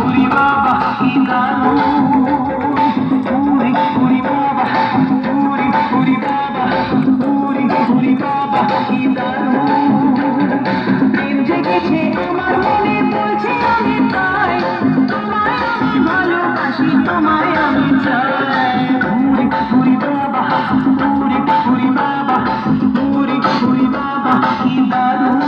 ওরে বাবা কি দারুণ, ওরে ওরে বাবা, ওরে ওরে বাবা, ওরে ওরে বাবা কি দারুণ। প্রেম জেগেছে আমার মনে, বলছে আমি তাই, তোমায় আমি ভালোবাসি, তোমায় আমি চাই। ওরে ওরে বাবা, ওরে ওরে বাবা, ওরে ওরে বাবা কি দারুণ।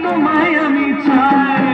তোমায় আমি চাই।